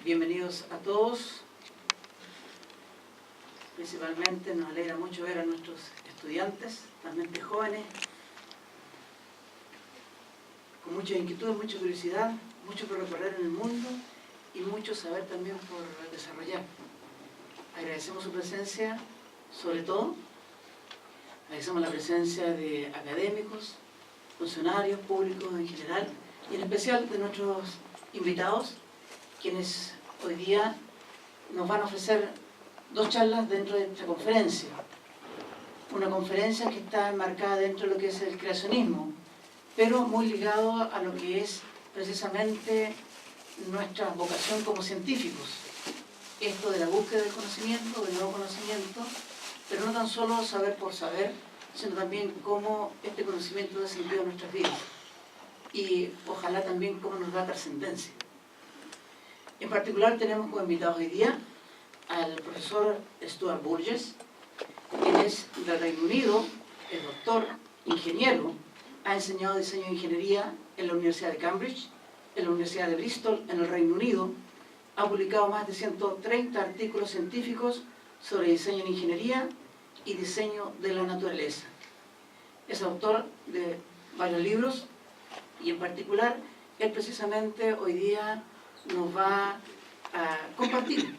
Bienvenidos a todos. Principalmente nos alegra mucho ver a nuestros estudiantes, realmente jóvenes, con mucha inquietud, mucha curiosidad, mucho por recorrer en el mundo y mucho saber también por desarrollar. Agradecemos su presencia, sobre todo, agradecemos la presencia de académicos, funcionarios públicos en general y en especial de nuestros invitados, quienes hoy día nos van a ofrecer dos charlas dentro de esta conferencia. Una conferencia que está enmarcada dentro de lo que es el creacionismo, pero muy ligado a lo que es precisamente nuestra vocación como científicos. Esto de la búsqueda del conocimiento, del nuevo conocimiento, pero no tan solo saber por saber, sino también cómo este conocimiento da sentido a nuestras vidas. Y ojalá también cómo nos da trascendencia. En particular tenemos como invitados hoy día al profesor Stuart Burguess, quien es del Reino Unido, es doctor, ingeniero, ha enseñado diseño e ingeniería en la Universidad de Cambridge, en la Universidad de Bristol, en el Reino Unido, ha publicado más de 130 artículos científicos sobre diseño en ingeniería y diseño de la naturaleza. Es autor de varios libros y en particular, él precisamente hoy día nos va a compartir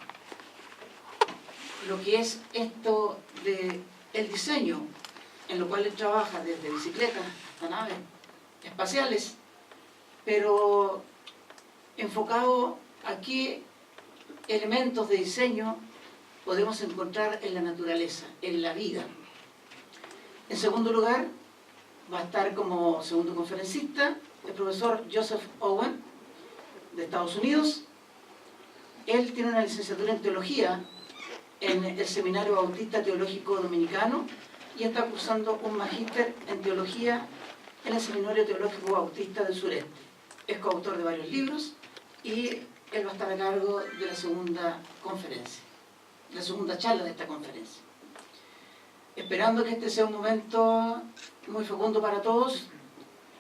lo que es esto del diseño, en lo cual él trabaja desde bicicletas hasta naves espaciales, pero enfocado a qué elementos de diseño podemos encontrar en la naturaleza, en la vida. En segundo lugar, va a estar como segundo conferencista el profesor Joseph Owen, de Estados Unidos. Él tiene una licenciatura en teología en el Seminario Bautista Teológico Dominicano y está cursando un magíster en teología en el Seminario Teológico Bautista del Sureste. Es coautor de varios libros y él va a estar a cargo de la segunda conferencia, la segunda charla de esta conferencia. Esperando que este sea un momento muy fecundo para todos,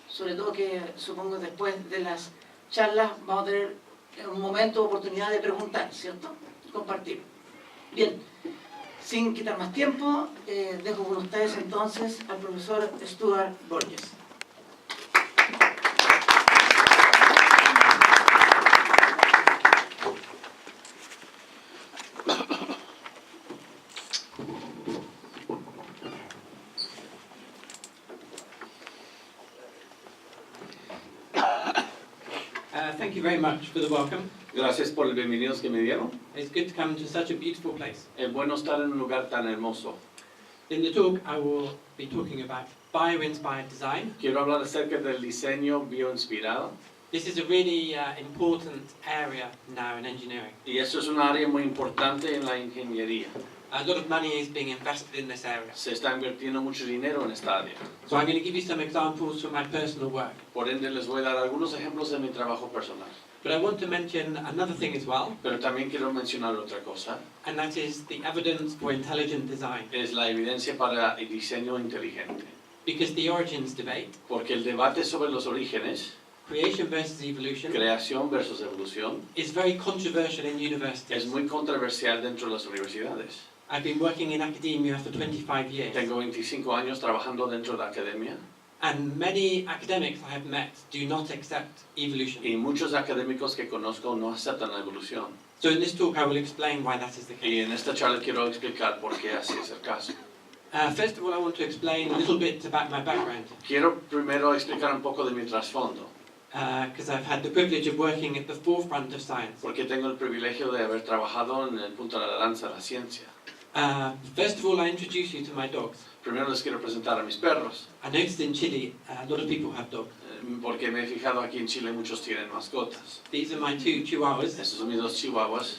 sobre todo que supongo después de las charlas vamos a tener un momento de oportunidad de preguntar, ¿cierto? Compartir. Bien, sin quitar más tiempo, dejo con ustedes entonces al profesor Stuart Burguess. Thank you very much for the welcome. Gracias por el bienvenidos que me dieron. It's good to come to such a beautiful place. Es bueno estar en un lugar tan hermoso. In the talk, I will be talking about bio-inspired design. Quiero hablar acerca del diseño bioinspirado. This is a really important area now in engineering. Y eso es un área muy importante en la ingeniería. A lot of money is being invested in this area. Se está invirtiendo mucho dinero en esta área. So I'm going to give you some examples from my personal work. Por ende, les voy a dar algunos ejemplos de mi trabajo personal. But I want to mention another thing as well, Pero también quiero mencionar otra cosa. and that is the evidence for intelligent design. Es la evidencia para el diseño inteligente. Because the origins debate, Porque el debate sobre los orígenes, creation versus evolution, creación versus evolución, is very controversial in universities. es muy controversial dentro de las universidades. I've been working in academia for 25 years. Tengo 25 años trabajando dentro de la academia. And many academics I have met do not accept evolution. Y muchos académicos que conozco no aceptan la evolución. So in this talk I will explain why that is the Y case. en esta charla quiero explicar por qué así es el caso. First of all, I want to explain a little bit about my background. Quiero primero explicar un poco de mi trasfondo, Because I've had the privilege of working at the forefront of science. porque tengo el privilegio de haber trabajado en el punto de la lanza de la ciencia. First of all, I introduce you to my dogs. Primero les quiero presentar a mis perros, I noticed in Chile a lot of people have dogs. porque me he fijado aquí en Chile muchos tienen mascotas. These are my two chihuahuas. Estos son mis dos chihuahuas.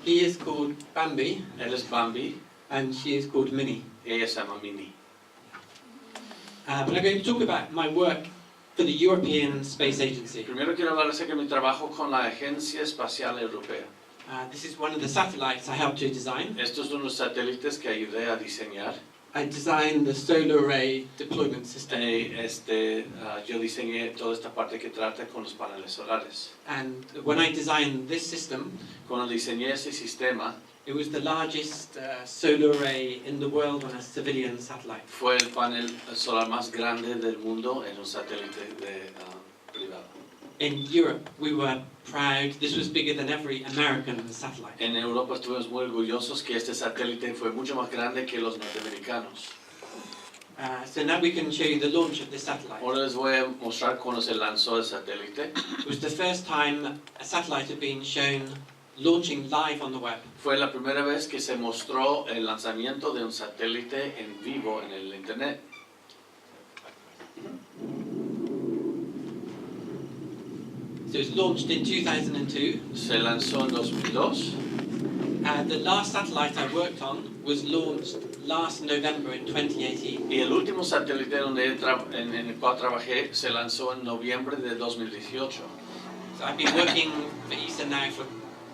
He is called Bambi Él es Bambi and she is called Minnie. y ella se llama Minnie. But I'm going to talk about my work for the European Space Agency. Primero quiero hablar acerca de mi trabajo con la Agencia Espacial Europea. This is one of the satellites I helped to design. Estos son los satélites que ayudé a diseñar. I designed the solar array deployment system. Yo diseñé toda esta parte que trata con los paneles solares. And when I designed this system, Cuando diseñé ese sistema, it was the largest solar array in the world on a civilian satellite. fue el panel solar más grande del mundo en un satélite privado. In Europe, we were proud. This was bigger than every American satellite. En Europa estuvimos muy orgullosos que este satélite fue mucho más grande que los norteamericanos. So now we can show you the launch of this satellite. Ahora les voy a mostrar cuando se lanzó el satélite. It was the first time a satellite had been shown launching live on the web. Fue la primera vez que se mostró el lanzamiento de un satélite en vivo en el internet. So it was launched in 2002. Se lanzó en 2002. The last satellite I worked on was launched last November in 2018. Y el último satélite en el cual trabajé se lanzó en noviembre de 2018. So I've been working for ESA now for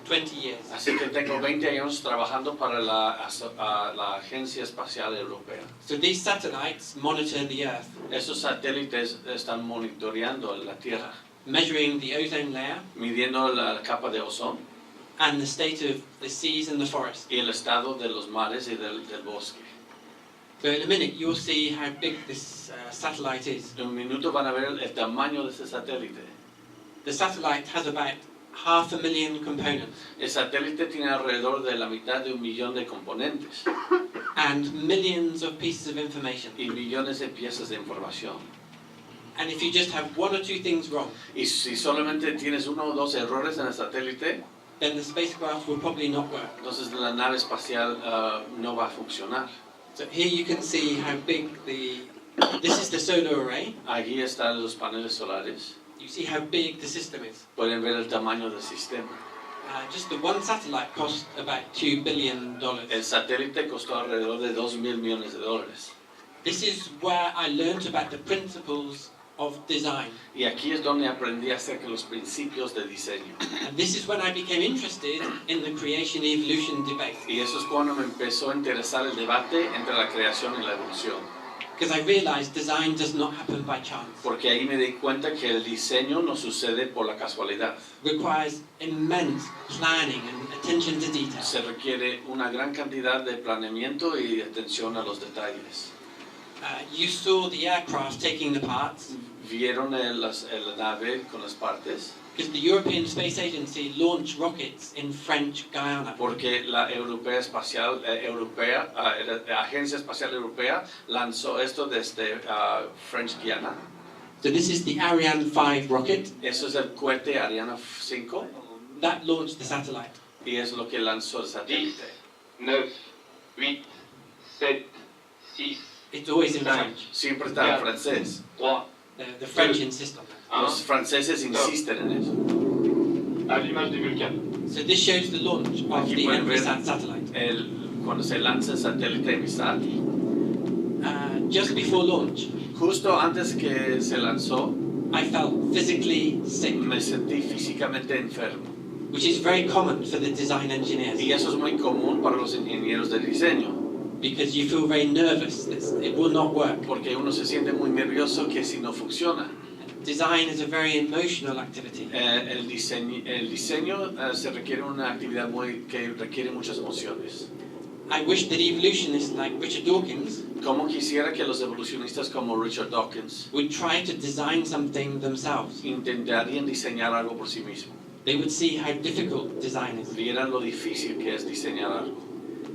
20 years. Así que tengo 20 años trabajando para la Agencia Espacial Europea. So these satellites monitor the Earth, Esos satélites están monitoreando la Tierra, measuring the ozone layer midiendo la capa de ozono and the state of the seas and the forest. y el estado de los mares y del bosque. So in a minute you'll see how big this satellite is. En un minuto van a ver el tamaño de ese satélite. The satellite has about 500,000 components El satélite tiene alrededor de la mitad de 1.000.000 de componentes and millions of pieces of information. y millones de piezas de información. And if you just have one or two things wrong, Y si solamente tienes uno o dos errores en el satélite, then the spacecraft will probably not work. entonces la nave espacial no va a funcionar. So here you can see how big this is the solar array. Aquí están los paneles solares. You see how big the system is. Pueden ver el tamaño del sistema. Just the one satellite cost about $2 billion. El satélite costó alrededor de $2.000 millones. This is where I learned about the principles of design. Y aquí es donde aprendí acerca de los principios de diseño. And this is when I became interested in the creation-evolution debate. Y eso es cuando me empezó a interesar el debate entre la creación y la evolución. Because I realized design does not happen by chance. Porque ahí me di cuenta que el diseño no sucede por la casualidad. It requires immense planning and attention to detail. Se requiere una gran cantidad de planeamiento y atención a los detalles. You saw the aircraft taking the parts. Vieron la nave con las partes. Because the European Space Agency launched rockets in French Guiana. Porque la Agencia Espacial Europea lanzó esto desde French Guiana. So this is the Ariane 5 rocket. Eso es el cohete Ariane 5 That launched the satellite. y es lo que lanzó el satélite. 9, 8, 7, 6, It's always in French. Siempre está en francés. 3, The French insist on that. Los franceses insisten en eso. à l'image des Vulcains. So this shows the launch of Aquí the pueden ver Envisat satellite. Cuando se lanza el satélite Inspiración. Just before launch, Justo antes que se lanzó, I felt physically sick, me sentí físicamente enfermo. which is very common for the design engineers, Y eso es muy común para los ingenieros de diseño, because you feel very nervous that it will not work. porque uno se siente muy nervioso que si no funciona. Design is a very emotional activity. El diseño se requiere una actividad que requiere muchas emociones. I wish that evolutionists like Richard Dawkins Como quisiera que los evolucionistas como Richard Dawkins would try to design something themselves. intentarían diseñar algo por sí mismo. They would see how difficult design is. Vieran lo difícil que es diseñar algo.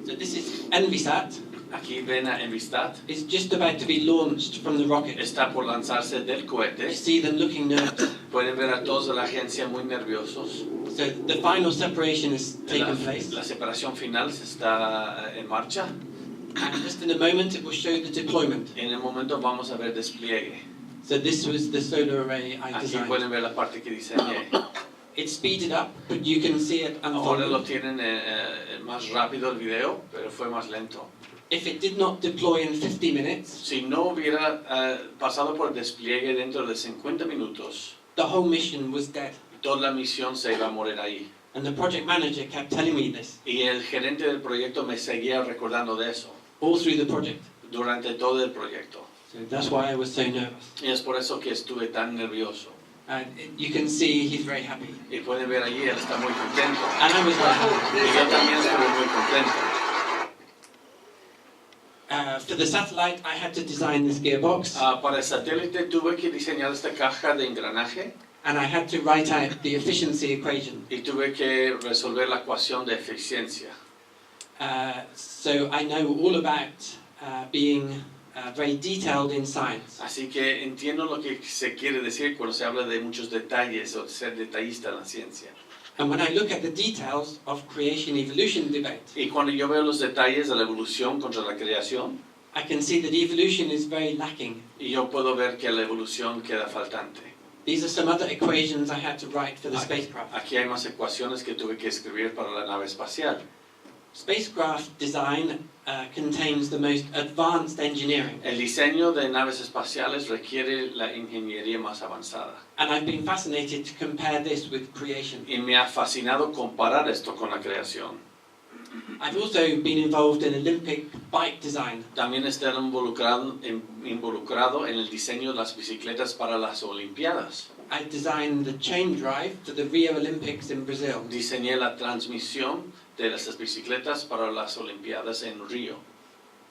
So this is Envisat. Aquí ven a Inspiración. It's just about to be launched from the rocket. Está por lanzarse del You cohete. see them looking nervous. Pueden ver a todos de la agencia muy nerviosos. So the final separation has taken place. La separación final se está en marcha. And just in a moment it will show the deployment. En el momento vamos a ver despliegue. So this was the solar array I Aquí designed. pueden ver la parte que diseñé. It's speeded up, but you can see it Ahora lo unfolding. tienen más rápido el video, pero fue más lento. If it did not deploy in 50 minutes, Si no hubiera pasado por el despliegue dentro de 50 minutos, the whole mission was dead. toda la misión se iba a morir ahí. And the project manager kept telling me this Y el gerente del proyecto me seguía recordando de eso all through the project. durante todo el proyecto. So that's why I was so nervous. Y es por eso que estuve tan nervioso. And you can see he's very happy. Y pueden ver allí, él está muy contento. And I was very happy. Y yo también estuve muy contento. For the satellite, I had to design this gearbox, Para el satélite tuve que diseñar esta caja de engranaje and I had to write out the efficiency equation. y tuve que resolver la ecuación de eficiencia. So I know all about being very detailed in science. Así que entiendo lo que se quiere decir cuando se habla de muchos detalles o de ser detallista en la ciencia. And when I look at the details of creation-evolution debate, Y cuando yo veo los detalles de la evolución contra la creación, I can see that evolution is very lacking. y yo puedo ver que la evolución queda faltante. These are some other equations I had to write for the spacecraft. Aquí hay más ecuaciones que tuve que escribir para la nave espacial. Spacecraft design contains the most advanced engineering, El diseño de naves espaciales requiere la ingeniería más avanzada. and I've been fascinated to compare this with creation. Y me ha fascinado comparar esto con la creación. I've also been involved in Olympic bike design, También he estado involucrado en el diseño de las bicicletas para las Olimpiadas. I designed the chain drive to the Rio Olympics in Brazil. Diseñé la transmisión de las bicicletas para las Olimpiadas en Río.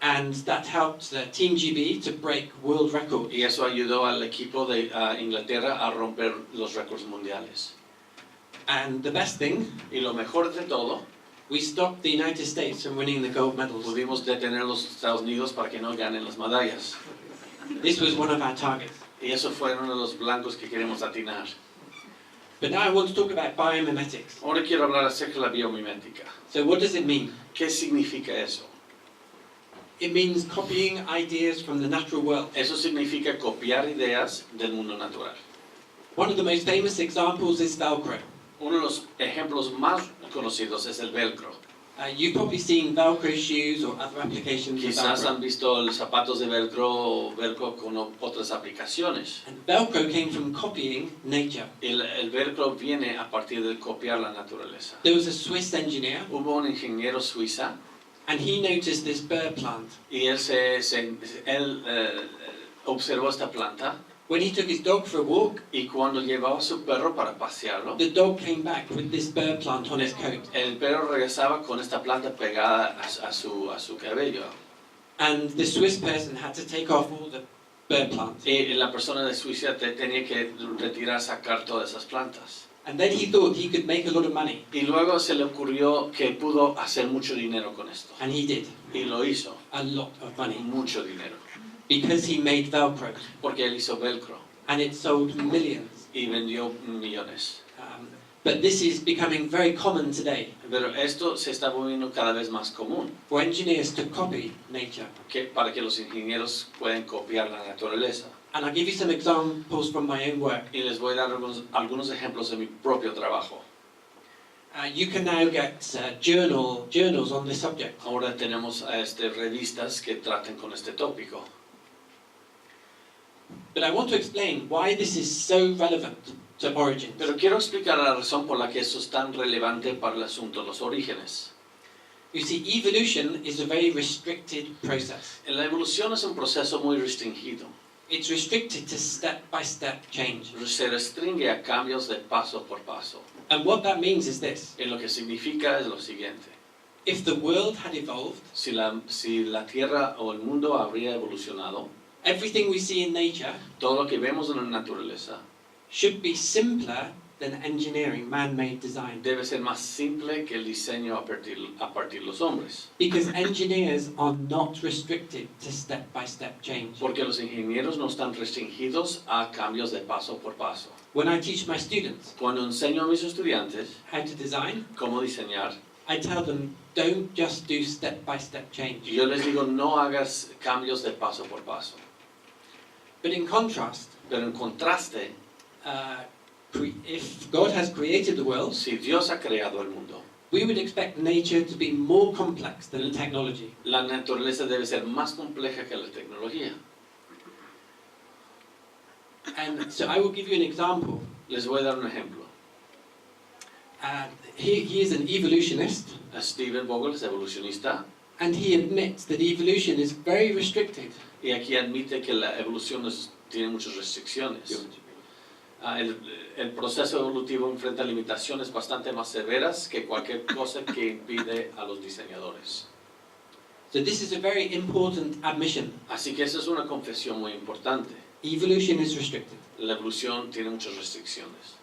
And that helped Team GB to break world records. Y eso ayudó al equipo de Inglaterra a romper los récords mundiales. And the best thing, Y lo mejor de todo, we stopped the United States from winning the gold medals. pudimos detener a los Estados Unidos para que no ganen las medallas. This was one of our targets. Y eso fue uno de los blancos que queremos atinar. But now I want to talk about biomimetics. Ahora quiero hablar acerca de la biomimética. So what does it mean? ¿Qué significa eso? It means copying ideas from the natural world. Eso significa copiar ideas del mundo natural. One of the most famous examples is Velcro. Uno de los ejemplos más conocidos es el velcro. You've probably seen Velcro shoes or other applications of Quizás Velcro. han visto los zapatos de velcro o velcro con otras aplicaciones. And Velcro came from copying nature. El velcro viene a partir de copiar la naturaleza. There was a Swiss engineer, Hubo un ingeniero suiza and he noticed this bird plant. y él observó esta planta When he took his dog for a walk, y cuando llevaba a su perro para pasearlo, the dog came back with this bird plant on his coat. el perro regresaba con esta planta pegada a su cabello. And the Swiss person had to take off all the bird plants. Y la persona de Suiza tenía que retirar, sacar todas esas plantas. And then he thought he could make a lot of money. Y luego se le ocurrió que pudo hacer mucho dinero con esto. And he did. Y lo hizo, A lot of money. mucho dinero. Because he made Velcro. Porque él hizo velcro And it sold millions. y vendió millones. But this is becoming very common today Pero esto se está volviendo cada vez más común, for engineers to copy nature. para que los ingenieros puedan copiar la naturaleza. And I'll give you some examples from my own work. Y les voy a dar algunos ejemplos de mi propio trabajo. You can now get journals on this subject. Ahora tenemos revistas que traten con este tópico. But I want to explain why this is so relevant to origins. Pero quiero explicar la razón por la que eso es tan relevante para el asunto de los orígenes. You see, evolution is a very restricted process. La evolución es un proceso muy restringido. It's restricted to step-by-step change. Se restringe a cambios de paso por paso. And what that means is this. Y lo que significa es lo siguiente. If the world had evolved, Si la Tierra o el mundo habría evolucionado, everything we see in nature todo lo que vemos en la naturaleza should be simpler than engineering, man-made design. debe ser más simple que el diseño a partir de los hombres. Because engineers are not restricted to step-by-step change. Porque los ingenieros no están restringidos a cambios de paso por paso. When I teach my students Cuando enseño a mis estudiantes how to design, cómo diseñar, I tell them, don't just do step-by-step change. yo les digo no hagas cambios de paso por paso. But in contrast, Pero en contraste, if God has created the world, si Dios ha creado el mundo, we would expect nature to be more complex than technology. la naturaleza debe ser más compleja que la tecnología. And so I will give you an example. Les voy a dar un ejemplo. He is an evolutionist, Stephen Vogel es evolucionista And he admits that evolution is very restricted. Y aquí admite que la evolución tiene muchas restricciones. El proceso evolutivo enfrenta limitaciones bastante más severas que cualquier cosa que impide a los diseñadores. So this is a very important admission. Así que esa es una confesión muy importante. Evolution is restricted. La evolución tiene muchas restricciones.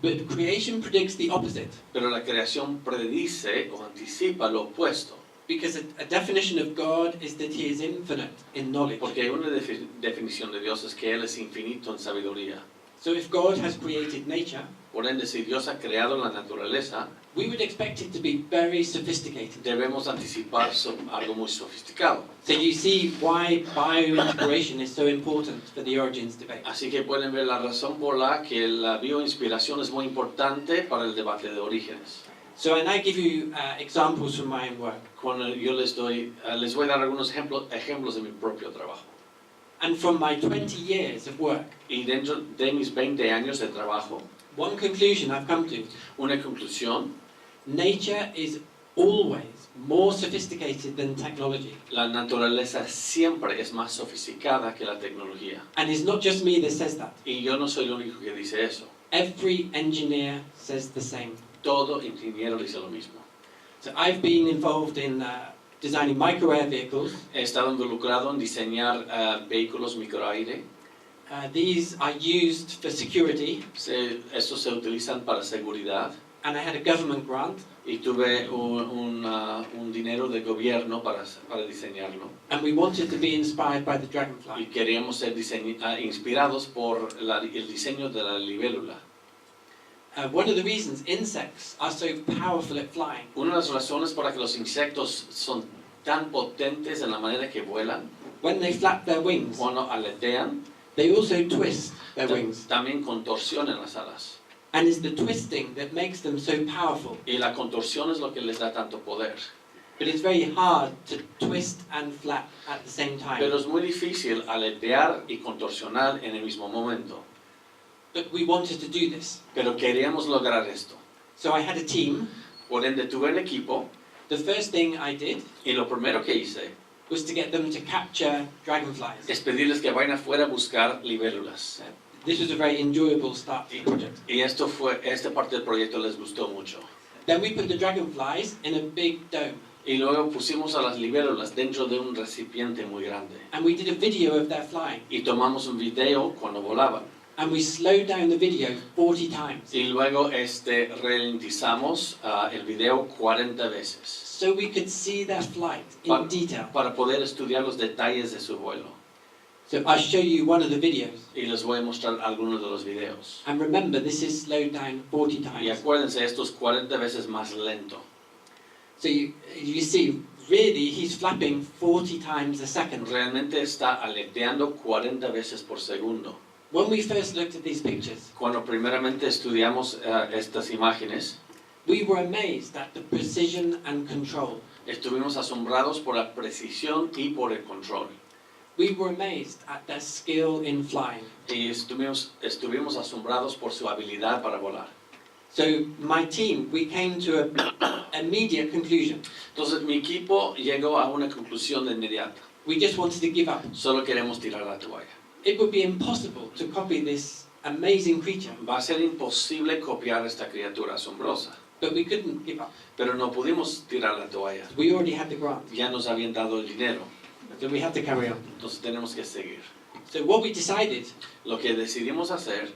But creation predicts the opposite. Pero la creación predice o anticipa lo opuesto. Because a definition of God is that he is infinite in knowledge. Porque una definición de Dios es que Él es infinito en sabiduría. So if God has created nature, Por ende, si Dios ha creado la naturaleza, we would expect it to be very sophisticated. debemos anticipar algo muy sofisticado. So you see why bioinspiration is so important for the origins debate. Así que pueden ver la razón por la que la bioinspiración es muy importante para el debate de orígenes. So and I give you examples from my own work. Cuando yo les voy a dar algunos ejemplos de mi propio trabajo. And from my 20 years of work, Y dentro de mis 20 años de trabajo, one conclusion I've come to: una conclusión: nature is always more sophisticated than technology. la naturaleza siempre es más sofisticada que la tecnología. And it's not just me that says that. Y yo no soy el único que dice eso. Every engineer says the same. Todo ingeniero dice lo mismo. So I've been involved in designing micro-air vehicles. He estado involucrado en diseñar vehículos microaire. These are used for security, Estos se utilizan para seguridad. and I had a government grant, Y tuve un dinero de gobierno para diseñarlo. and we wanted to be inspired by the Y dragonfly. queríamos ser inspirados por el diseño de la libélula. One of the reasons insects are so powerful at flying Una de las razones para que los insectos son tan potentes en la manera que vuelan, when they flap their wings, cuando aletean, they also twist their wings. también contorsionan las alas. And it's the twisting that makes them so powerful. Y la contorsión es lo que les da tanto poder. But it's very hard to twist and flap at the same Pero time. es muy difícil aletear y contorsionar en el mismo momento. But we wanted to do this. Pero queríamos lograr esto. So I had a team. Por ende tuve el equipo The first thing I did y lo primero que hice was to get them to capture dragonflies. es pedirles que vayan afuera a buscar libélulas. This was a very enjoyable start to the project. Y esta parte del proyecto les gustó mucho. Then we put the dragonflies in a big dome, Y luego pusimos a las libélulas dentro de un recipiente muy grande. and we did a video of their flying. Y tomamos un video cuando volaban. And we slowed down the video 40 times, Y luego ralentizamos el video 40 veces so we could see their flight Pa- in detail. para poder estudiar los detalles de su vuelo. So I'll show you one of the videos. Y les voy a mostrar algunos de los videos. And remember, this is slowed down 40 Y times. acuérdense, esto es 40 veces más lento. So you see, really, he's flapping 40 times a second. Realmente está aleteando 40 veces por segundo. When we first looked at these pictures, Cuando primeramente estudiamos estas imágenes, we were amazed at the precision and control. estuvimos asombrados por la precisión y por el control. We were amazed at their skill in flying. Y estuvimos asombrados por su habilidad para volar. So my team, we came to a immediate conclusion. Entonces mi equipo llegó a una conclusión de inmediata. We just wanted to give up. Solo queremos tirar la toalla. It would be impossible to copy this amazing creature, Va a ser imposible copiar esta criatura asombrosa. but we couldn't give up. Pero no pudimos tirar la toalla. We already had the grant, Ya nos habían dado el dinero. so we had to carry on. Entonces tenemos que seguir. So what we decided, Lo que decidimos hacer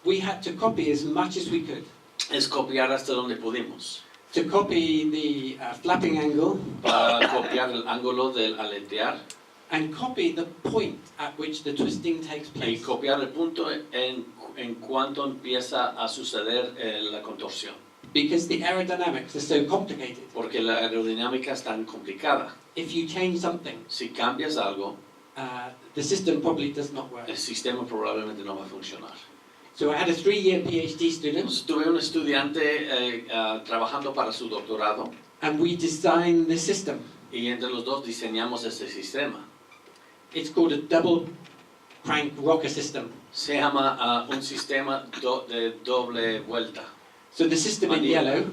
we had to copy as much as we could. es copiar hasta donde pudimos. To copy the flapping angle Para copiar el ángulo del aletear and copy the point at which the twisting takes y place. copiar el punto en cuanto empieza a suceder la contorsión. Because the aerodynamics are so complicated. Porque la aerodinámica es tan complicada. If you change something, Si cambias algo, the system probably does not work. el sistema probablemente no va a funcionar. So I had a 3-year PhD student, Entonces, tuve un estudiante trabajando para su doctorado and we designed the system. y entre los dos diseñamos este sistema. It's called a double crank rocker system. Se llama un sistema de doble vuelta. So the system in Manivela. yellow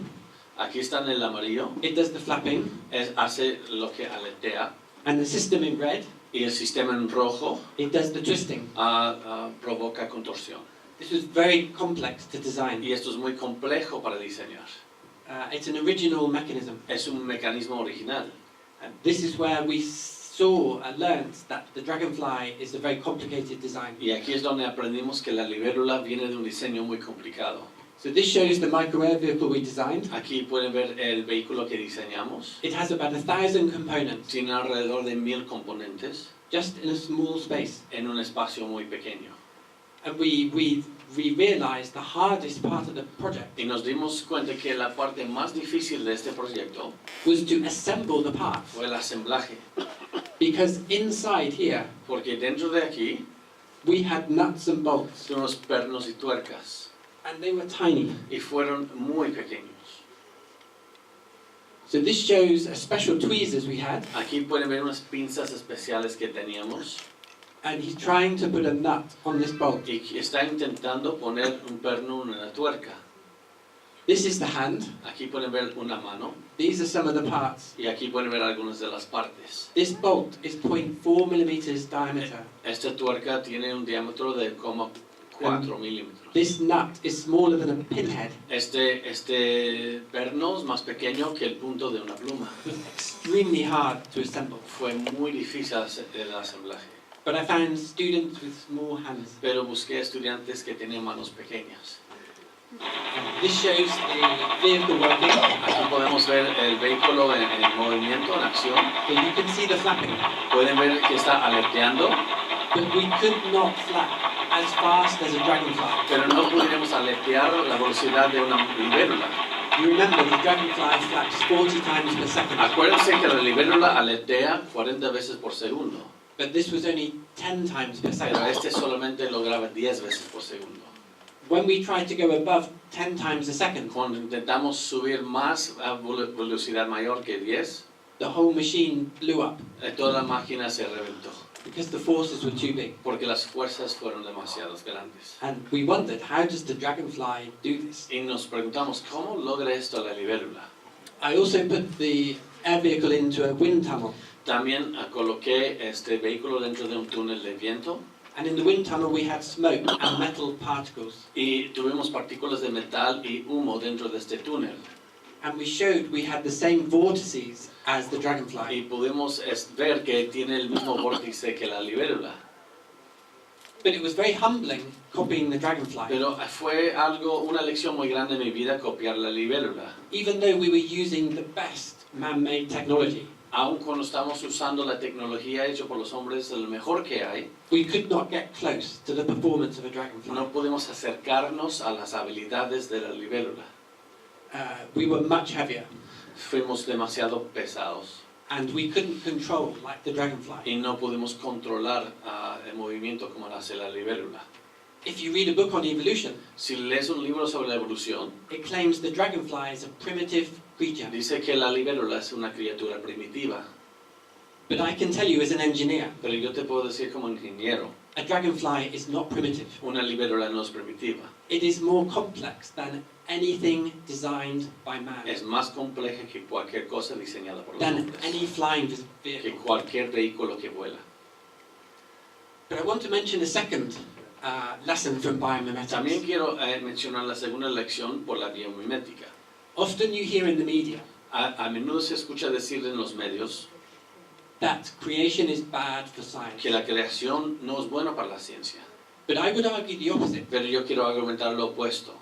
Aquí está en el amarillo, it does the flapping, hace lo que aletea, and the system in red, y el sistema en rojo it does the twisting. provoca contorsión. This was very complex to design. Y esto es muy complejo para diseñar. It's an original mechanism. Es un mecanismo original. This is where we saw and learned that the dragonfly is a very complicated design. Y aquí es donde aprendimos que la libélula viene de un diseño muy complicado. So this shows the micro-air vehicle we designed. Aquí pueden ver el vehículo que diseñamos. It has about 1,000 components, Tiene alrededor de 1000 componentes just in a small space. en un espacio muy pequeño. And we realized the hardest part of the project Y nos dimos cuenta que la parte más difícil de este proyecto was to assemble the parts. fue el asemblaje. Because inside here, Porque dentro de aquí, we had nuts and bolts, son unos pernos y tuercas. and they were tiny. Y fueron muy pequeños. So this shows a special tweezers we had, Aquí pueden ver unas pinzas especiales que teníamos. and he's trying to put a nut on this bolt. Y está intentando poner un perno en una tuerca. This is the hand. Aquí pueden ver una mano. These are some of the parts. Y aquí pueden ver algunas de las partes. This bolt is 0.4 millimeters diameter. Esta tuerca tiene un diámetro de 0,4 milímetros. This nut is smaller than a pinhead. Este perno es más pequeño que el punto de una pluma. It was extremely hard to assemble. Fue muy difícil el asemblaje. But I found students with small hands. Pero busqué estudiantes que tenían manos pequeñas. This shows the vehicle working. Aquí podemos ver el vehículo en movimiento, en acción. So you can see the flapping. Pueden ver que está aleteando, But we could not flap as fast as a dragonfly. pero no pudiéramos aletear la velocidad de una libélula. You remember the dragonfly flaps 40 times per second. Acuérdense que la libélula aletea 40 veces por segundo, But this was only 10 times per pero second. este solamente lo graba 10 veces por segundo. When we tried to go above 10 times a second, Cuando intentamos subir más a velocidad mayor que 10, the whole machine blew up toda la máquina se reventó, because the forces were too big. porque las fuerzas fueron demasiado grandes. And we wondered, how does the dragonfly do this? Y nos preguntamos, ¿cómo logra esto la libélula? I also put the air vehicle into a wind tunnel. También coloqué este vehículo dentro de un túnel de viento And in the wind tunnel we had smoke and metal particles. y tuvimos partículas de metal y humo dentro de este túnel. And we showed we had the same vortices as the dragonfly. Y pudimos ver que tiene el mismo vórtice que la libélula. But it was very humbling copying the dragonfly. Pero fue una lección muy grande en mi vida copiar la libélula. Even though we were using the best man-made technology, Aun cuando estamos usando la tecnología hecha por los hombres, lo mejor que hay, we could not get close to the performance of a dragonfly. no pudimos acercarnos a las habilidades de la libélula. We were much heavier, Fuimos demasiado pesados and we couldn't control like the dragonfly. y no pudimos controlar el movimiento como lo hace la libélula. If you read a book on evolution, Si lees un libro sobre la evolución, it claims the dragonfly is a primitive creature. dice que la libélula es una criatura primitiva. But I can tell you as an engineer, Pero yo te puedo decir como ingeniero, a dragonfly is not primitive. una libélula no es primitiva. It is more complex than anything designed by man, Es más compleja que cualquier cosa diseñada por los than hombres, any flying que vehicle. cualquier vehículo que vuela. But I want to mention a second lesson from También biomimetics. quiero mencionar la segunda lección por la biomimética. Often you hear in the media A menudo se escucha decir en los medios that creation is bad for science. que la creación no es buena para la ciencia. But I would argue the opposite. Pero yo quiero argumentar lo opuesto.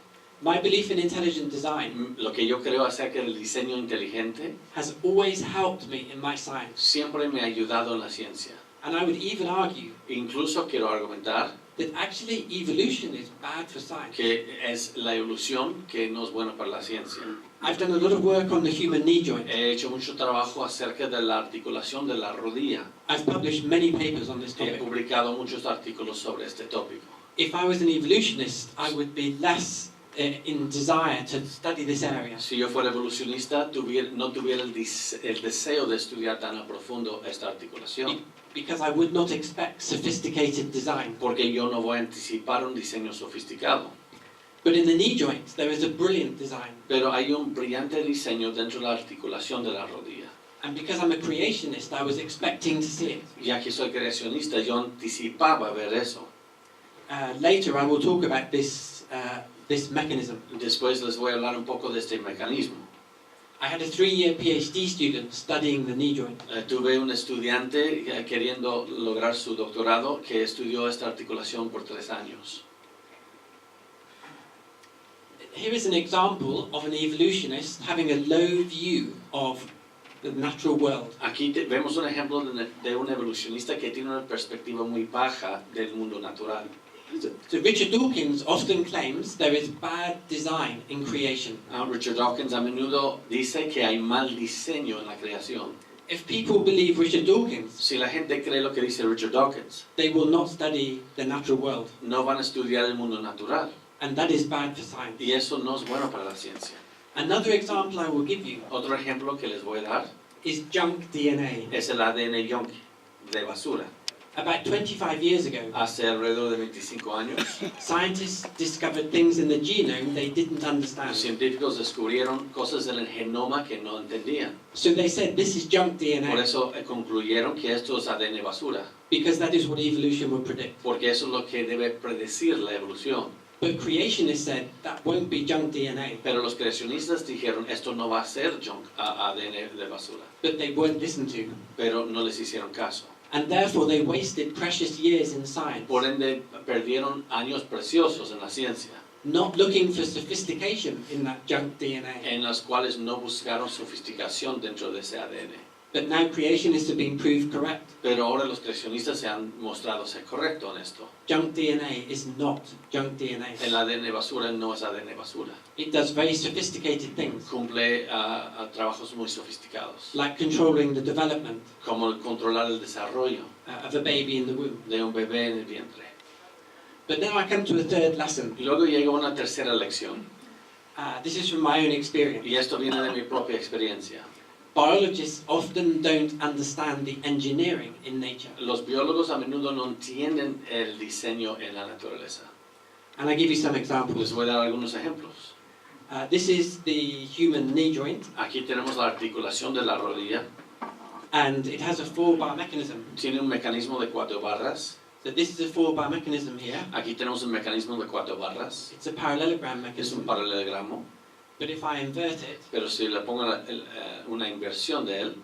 My belief in intelligent design Lo que yo creo acerca del diseño inteligente has always helped me in my science. siempre me ha ayudado en la ciencia. And I would even argue Incluso quiero argumentar that actually evolution is bad for science. que es la evolución que no es buena para la ciencia. I've done a lot of work on the human knee joint. He hecho mucho trabajo acerca de la articulación de la rodilla. I've published many papers on this He topic. publicado muchos artículos sobre este tópico. If I was an evolutionist, I would be less in desire to study this area. Si yo fuera evolucionista, no tuviera el deseo de estudiar tan a profundo esta articulación, Because I would not expect sophisticated design. porque yo no voy a anticipar un diseño sofisticado. But in the knee joint, there is a brilliant design. Pero hay un brillante diseño dentro de la articulación de la rodilla. And because I'm a creationist, I was expecting to see it. Ya que soy creacionista, yo anticipaba ver eso. Later, I will talk about this mechanism. Después les voy a hablar un poco de este mecanismo. I had a 3-year PhD student studying the knee joint. Tuve un estudiante queriendo lograr su doctorado que estudió esta articulación por 3 años. Here is an example of an evolutionist having a low view of the natural world. Aquí vemos un ejemplo de un evolucionista que tiene una perspectiva muy baja del mundo natural. So Richard Dawkins often claims there is bad design in creation. Richard Dawkins a menudo dice que hay mal diseño en la creación. If people believe Richard Dawkins, Si la gente cree lo que dice Richard Dawkins, they will not study the natural world, no van a estudiar el mundo natural. and that is bad for science. Y eso no es bueno para la ciencia. Another example I will give you Otro ejemplo que les voy a dar is junk DNA. es el ADN junk de basura. About 25 years ago, Hace alrededor de 25 años, scientists discovered things in the genome they didn't los understand. científicos descubrieron cosas en el genoma que no entendían. So they said this is junk Por DNA eso concluyeron que esto es ADN basura, because that is what evolution would predict. porque eso es lo que debe predecir la evolución. But creationists said that won't be junk DNA, Pero los creacionistas dijeron, esto no va a ser junk, ADN de basura. but they weren't listened to. Pero no les hicieron caso. And therefore they wasted precious years in science, Por ende, perdieron años preciosos en la ciencia, not looking for sophistication in that junk DNA. en los cuales no buscaron sofisticación dentro de ese ADN. But now creationists have been proved correct. Pero ahora los creacionistas se han mostrado ser correctos en esto. Junk DNA is not junk DNA. El ADN basura no es ADN basura. It does very sophisticated things, Cumple trabajos muy sofisticados, like controlling the development como el controlar el desarrollo of a baby in the womb. de un bebé en el vientre. But now I come to a third lesson. Y luego llega una tercera lección, This is from my own experience. y esto viene de mi propia experiencia. Biologists often don't understand the engineering in nature. Los biólogos a menudo no entienden el diseño en la naturaleza. And I give you some Les examples. voy a dar algunos ejemplos. This is the human knee joint, Aquí tenemos la articulación de la rodilla. and it has a 4-bar mechanism. Tiene un mecanismo de 4 barras. So this is a 4-bar mechanism here. Aquí tenemos un mecanismo de 4 barras. It's a parallelogram Es un mechanism. paralelogramo. But if I invert it, Pero si le pongo una inversión de él,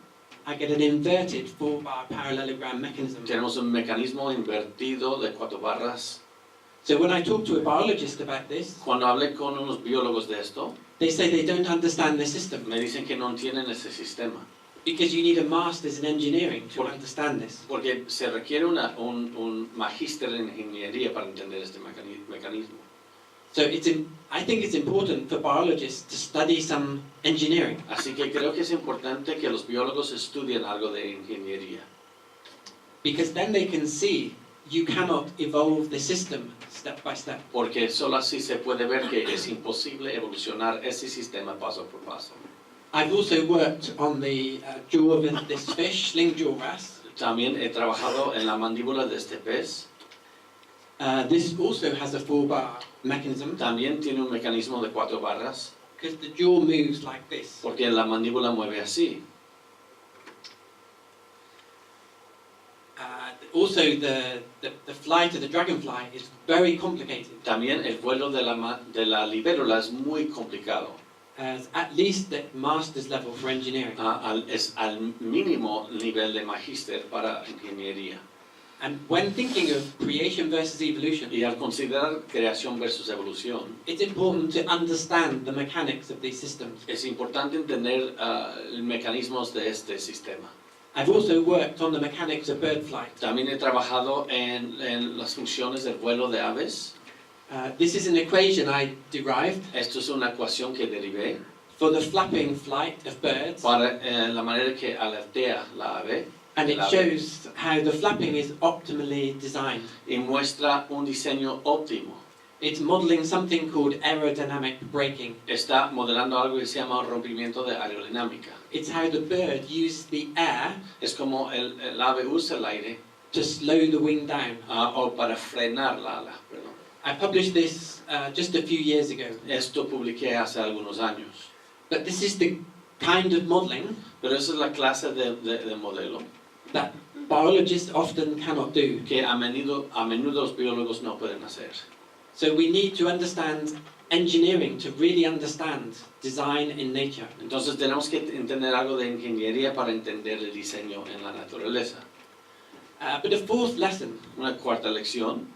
I get an inverted 4-bar parallelogram mechanism. tenemos un mecanismo invertido de 4 barras. So when I talk to a biologist about this, Cuando hablé con unos biólogos de esto, they say they don't understand the system me dicen que no entienden ese sistema. because you need a master's in engineering to Por- understand this. Porque se requiere un magíster en ingeniería para entender este mecanismo. So I think it's important for biologists to study some engineering Así que creo que es importante que los biólogos estudien algo de ingeniería. because then they can see you cannot evolve the system step by step. Porque solo así se puede ver que es imposible evolucionar ese sistema paso por paso. I've also worked on the jaw of this fish, sling jaw wrasse. También he trabajado en la mandíbula de este pez. This also has a 4-bar mechanism También tiene un mecanismo de 4 barras, because the jaw moves like this. porque la mandíbula mueve así. Also, the flight of the dragonfly is very complicated. También el vuelo de la libélula es muy complicado. At least at master's level for engineering. Es al mínimo nivel de magíster para ingeniería. And when thinking of creation versus evolution, Y al considerar creación versus evolución, it's important to understand the mechanics of these systems. es importante entender mecanismos de este sistema. I've also worked on the mechanics of bird flight. También he trabajado en las funciones del vuelo de aves. This is an equation I derived Esto es una ecuación que derivé for the flapping flight of birds, para la manera que aletea la ave. and it el ave. shows how the flapping is optimally designed. Y muestra un diseño óptimo. It's modeling something called aerodynamic braking. Está modelando algo que se llama rompimiento de aerodinámica. It's how the bird uses the air Es como el ave usa el aire to slow the wing down. o para frenar la ala, perdón. I published this just a few years ago. Esto publiqué hace algunos años. But this is the kind of modelling Pero esa es la clase de modelo that biologists often cannot do. que a menudo los biólogos no pueden hacer. So we need to understand engineering to really understand design in nature. Entonces tenemos que entender algo de ingeniería para entender el diseño en la naturaleza. But a fourth lesson Una cuarta lección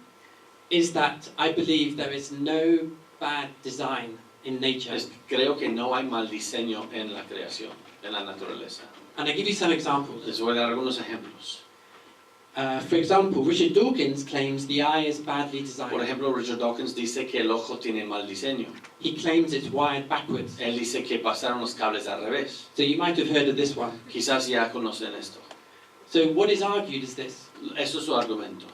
is that I believe there is no bad design in nature. es que creo que no hay mal diseño en la creación, en la naturaleza. And I give you some examples. Les voy a dar algunos ejemplos. For example, Richard Dawkins claims the eye is badly Por designed. ejemplo, Richard Dawkins dice que el ojo tiene mal diseño. He claims it's wired backwards. Él dice que pasaron los cables al revés. So you might have heard of this one. Quizás ya conocen esto. So what is argued is this. Eso es su argumento.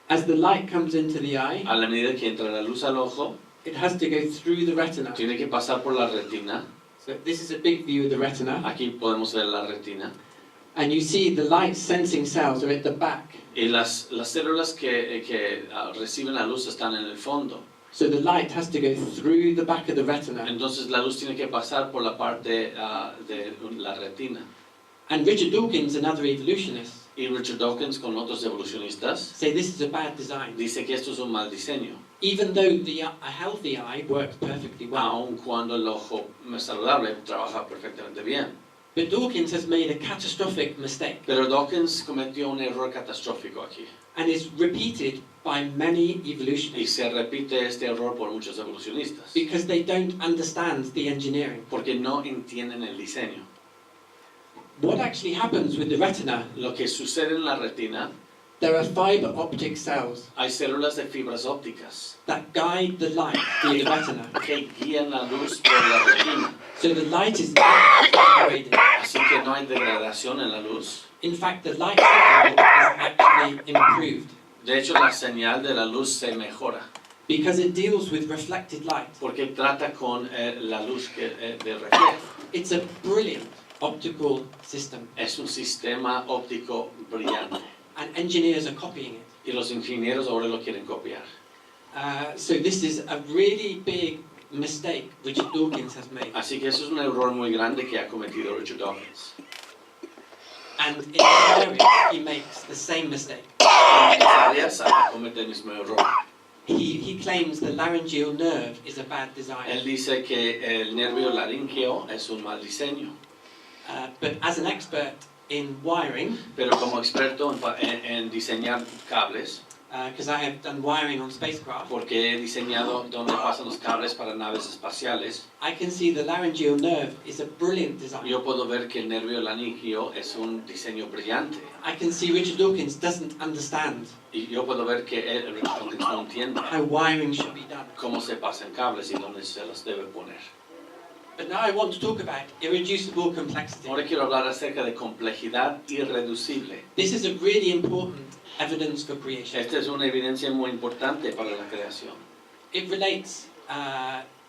As the light comes into the eye, A la medida que entra la luz al ojo, it has to go through the retina. tiene que pasar por la retina. So this is a big view of the retina. Aquí podemos ver la retina. And you see the light sensing cells are at the back. Y las células que reciben la luz están en el fondo. So the light has to go through the back of the retina. Entonces la luz tiene que pasar por la parte de la retina. And Richard Dawkins and other evolutionists Y Richard Dawkins con otros evolucionistas say this is a bad design. dice que esto es un mal diseño. Even though a healthy eye works perfectly well. Aun cuando el ojo saludable trabaja perfectamente bien. But Dawkins has made a catastrophic mistake Pero Dawkins cometió un error catastrófico aquí. and is repeated by many Y evolutionists se repite este error por muchos evolucionistas. because they don't understand the engineering. Porque no entienden el diseño. What actually happens with the retina, Lo que sucede en la retina, there are fiber optic cells hay células de fibras ópticas that guide the light through the retina. que guían la luz por la retina. So the light is not degraded. Así que no hay degradación en la luz. In fact, the light signal is actually improved De hecho, la señal de la luz se mejora because it deals with reflected light. porque trata con la luz de reflejo. It's a brilliant optical system, Es un sistema óptico brillante and engineers are copying it. y los ingenieros ahora lo quieren copiar. So this is a really big mistake Richard Dawkins has made. Así que eso es un error muy grande que ha cometido Richard Dawkins. And in other areas, he makes the same mistake. En otras áreas comete el mismo error. He claims the laryngeal nerve is a bad Él design. dice que el nervio laríngeo es un mal diseño. But as an expert in wiring, Pero como experto en diseñar cables, because I have done wiring on spacecraft, porque he diseñado donde pasan los cables para naves espaciales, I can see the laryngeal nerve is a brilliant design. yo puedo ver que el nervio laríngeo es un diseño brillante. I can see Richard Dawkins doesn't understand Y yo puedo ver que Richard Dawkins no entiende how wiring should be done. cómo se pasan cables y dónde se los debe poner. But now I want to talk about irreducible complexity. Ahora quiero hablar acerca de complejidad irreducible. This is a really important evidence for creation. Esta es una evidencia muy importante para la creación. It relates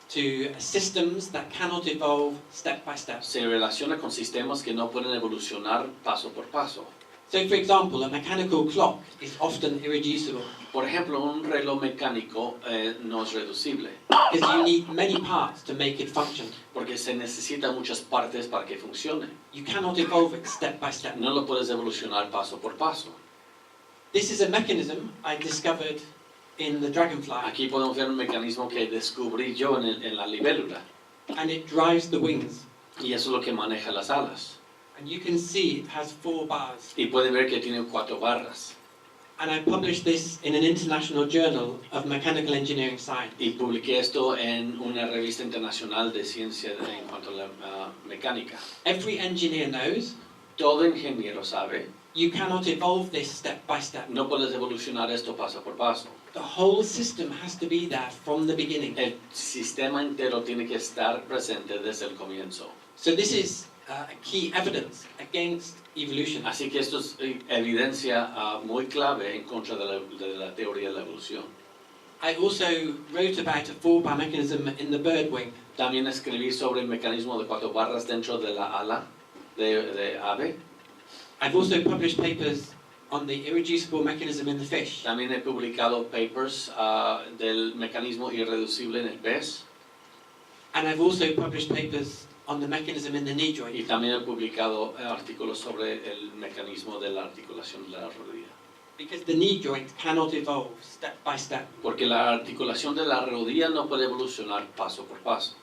to systems that cannot evolve step by step. Se relaciona con sistemas que no pueden evolucionar paso por paso. So, for example, a mechanical clock is often irreducible Por ejemplo, un reloj mecánico no es reducible because you need many parts to make it function. porque se necesitan muchas partes para que funcione. You cannot evolve it step by step. No lo puedes evolucionar paso por paso. This is a mechanism I discovered in the dragonfly, Aquí podemos ver un mecanismo que descubrí yo en la libélula and it drives the wings. y eso es lo que maneja las alas. And you can see it has 4 bars. Y pueden ver que tiene 4 barras. And I published this in an international journal of mechanical engineering science. Y publiqué esto en una revista internacional de ciencia en cuanto a la mecánica. Every engineer knows Todo ingeniero sabe, you cannot evolve this step by step. no puedes evolucionar esto paso por paso. The whole system has to be there from the beginning. El sistema entero tiene que estar presente desde el comienzo. So this is a key evidence against evolution. Así que esto es evidencia muy clave en contra de la teoría de la evolución. I also wrote about a 4-bar mechanism in the bird wing. También escribí sobre el mecanismo de 4 barras dentro de la ala de ave. I've also published papers on the irreducible mechanism in the fish. También he publicado papers del mecanismo irreducible en el pez. And I've also published papers on the mechanism in the knee Y joint. también he publicado artículos sobre el mecanismo de la articulación de la rodilla. Because the knee joint cannot evolve step by step. Porque la articulación de la rodilla no puede evolucionar paso por paso.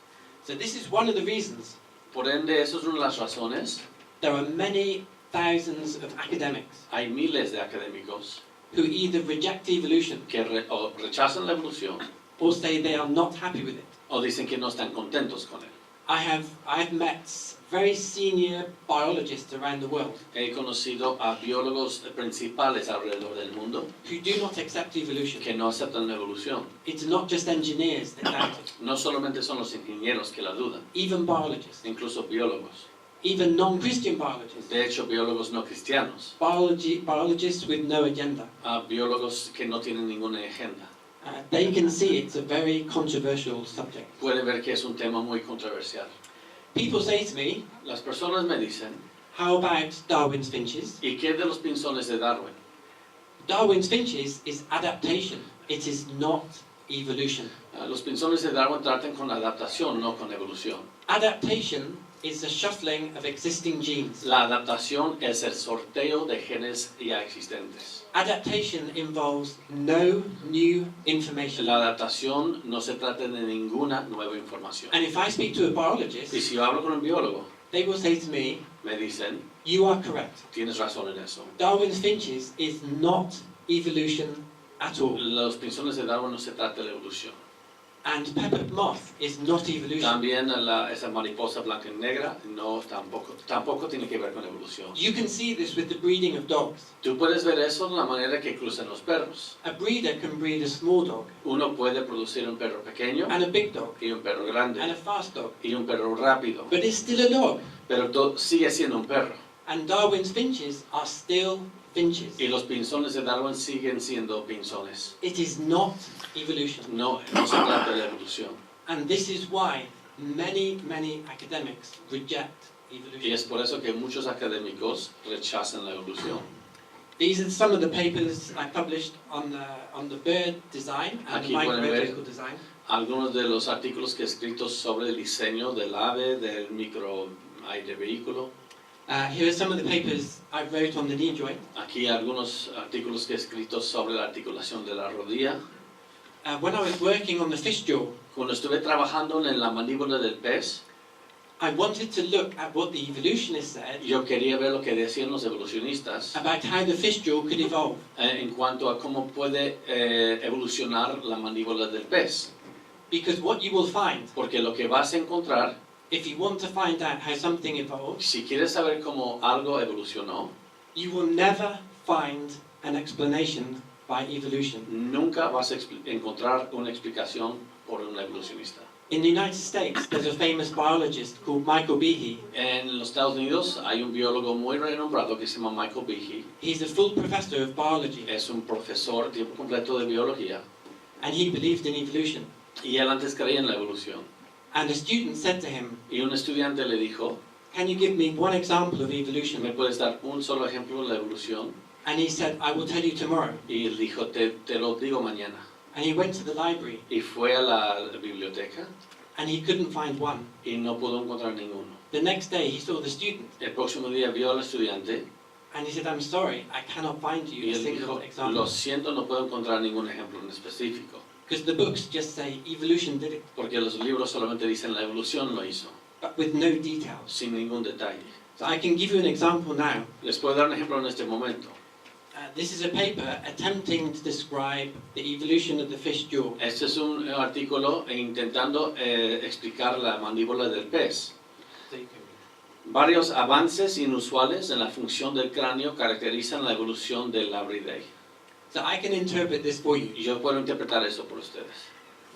So this is one of the reasons Por ende, eso es una de las razones. there are many thousands of academics Hay miles de académicos who either reject evolution que o rechazan la evolución or say they are not happy with it. o dicen que no están contentos con él. I've met very senior biologists around the world He conocido a biólogos principales alrededor del mundo who do not accept evolution. que no aceptan la evolución. It's not just engineers that doubt it, No solamente son los ingenieros que la dudan, even biologists, incluso biólogos. even non-Christian biologists, De hecho, biólogos no cristianos, biologists with no agenda. biólogos que no tienen ninguna agenda. They can see it's a very controversial subject. Pueden ver que es un tema muy controversial. People say to me, Las personas me dicen, how about Darwin's finches? ¿y qué de los pinzones de Darwin? Darwin's finches is adaptation. It is not evolution. Los pinzones de Darwin tratan con adaptación, no con evolución. Adaptation is the shuffling of existing genes. La adaptación es el sorteo de genes ya existentes. Adaptation involves no new information. La adaptación no se trata de ninguna nueva información. And if I speak to a Y biologist, si yo hablo con un biólogo, they will say to me, me dicen, you are correct. tienes razón en eso. Darwin's finches is not evolution at all. Los pinzones de Darwin no se trata de la evolución. And peppered moth is not evolution. También esa mariposa blanca y negra no tampoco tiene que ver con evolución. You can see this with the breeding of dogs. Tú puedes ver eso en la manera que cruzan los perros. A breeder can breed a small dog Uno puede producir un perro pequeño and a big dog y un perro and a grande fast dog, y un perro rápido, but it's still a dog. pero sigue siendo un perro. And Darwin's finches are still finches. Y los pinzones de Darwin siguen siendo pinzones. It is not evolution. No se trata de la evolución. And this is why many academics reject Y evolution. es por eso que muchos académicos rechazan la evolución. These are some of the papers I published on the bird design and the Aquí pueden ver microbiological design. algunos de los artículos que he escrito sobre el diseño del ave, del micro aire vehículo. Here are some of the papers I wrote on the knee joint. Aquí algunos artículos que he escrito sobre la articulación de la rodilla. When I was working on the fish jaw, Cuando estuve trabajando en la mandíbula del pez, I wanted to look at what the evolutionists said yo quería ver lo que decían los evolucionistas about how the fish jaw could evolve. en cuanto a cómo puede evolucionar la mandíbula del pez. Because what you will find, Porque lo que vas a encontrar, if you want to find out how something evolves, si quieres saber cómo algo evolucionó, you will never find an explanation by evolution. nunca vas a encontrar una explicación por un evolucionista. In the United States, there's a famous biologist called Michael Behe. En los Estados Unidos hay un biólogo muy renombrado que se llama Michael Behe. He's a full professor of biology, Es un profesor tiempo completo de biología and he believed in evolution. y él antes creía en la evolución. And a student said to him, Y un estudiante le dijo, can you give me one example of ¿me evolution? puedes dar un solo ejemplo de la evolución? And he said, I will tell you tomorrow. Y él dijo, te lo digo mañana. And he went to the library, Y fue a la biblioteca and he couldn't find one. y no pudo encontrar ninguno. The next day, he saw the student, El próximo día vio al estudiante and he said, I'm sorry, I cannot find y you a él single dijo, lo example. siento, no puedo encontrar ningún ejemplo en específico. Because the books just say evolution did it, Porque los libros solamente dicen la evolución lo hizo, but with no details. sin ningún detalle. So I can give you an example now. Les puedo dar un ejemplo en este momento. This is a paper attempting to describe the evolution of the fish jaw. Este es un artículo intentando explicar la mandíbula del pez. So you can- Varios avances inusuales en la función del cráneo caracterizan la evolución del Labridae. So I can interpret this for you. Y yo puedo interpretar eso por ustedes.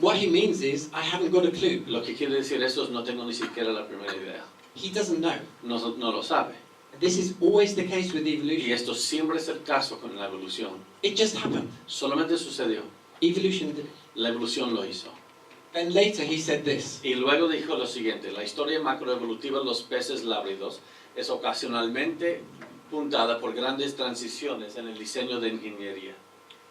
What he means is, I haven't got a clue. Lo que quiere decir eso es no tengo ni siquiera la primera idea. He doesn't know. No lo sabe. This is always the case with Y evolution. esto siempre es el caso con la evolución. It just happened. Solamente sucedió. Evolution did it. La evolución lo hizo. Then later he said this. Y luego dijo lo siguiente, la historia macroevolutiva de los peces lábridos es ocasionalmente puntada por grandes transiciones en el diseño de ingeniería.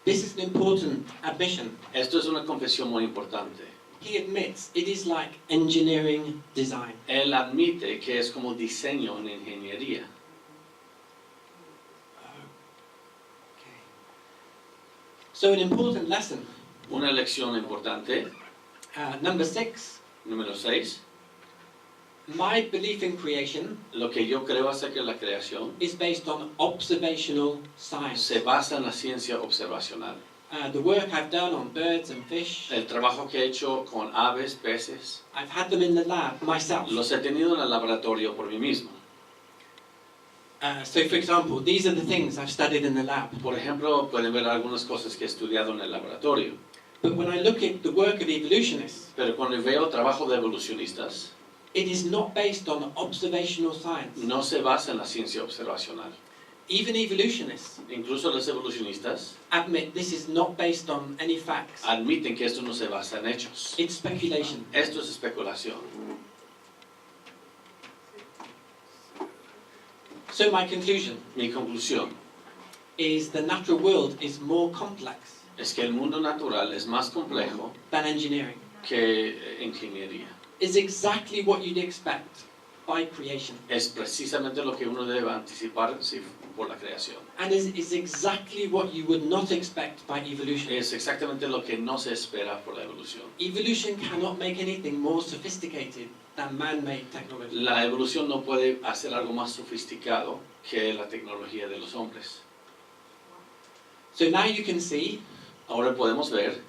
This is an important admission. Esto es una confesión muy importante. He admits it is like engineering design. Él admite que es como diseño en ingeniería. Okay. So an important lesson. Una lección importante. Number 6. Número 6. My belief in creation Lo que yo creo acerca de la creación is based on observational science. se basa en la ciencia observacional. The work I've done on birds and fish, El trabajo que he hecho con aves, peces, I've had them in the lab myself. los he tenido en el laboratorio por mí mismo. So for example, these are the things I've studied in the lab. Por ejemplo, pueden ver algunas cosas que he estudiado en el laboratorio. But when I look at the work of evolutionists, Pero cuando veo el trabajo de evolucionistas, it is not based on observational science. no se basa en la ciencia observacional. Even evolutionists Incluso los evolucionistas admit this is not based on any facts. admiten que esto no se basa en hechos. It's speculation. Esto es especulación. So my conclusion Mi conclusión is the natural world is more complex es que el mundo natural es más complejo than engineering. que ingeniería. It's exactly what you'd expect by creation. Es precisamente lo que uno debe anticipar por la creación. And is exactly what you would not expect by evolution. Es exactamente lo que no se espera por la evolución. Evolution cannot make anything more sophisticated than man-made technology. La evolución no puede hacer algo más sofisticado que la tecnología de los hombres. So now you can see Ahora podemos ver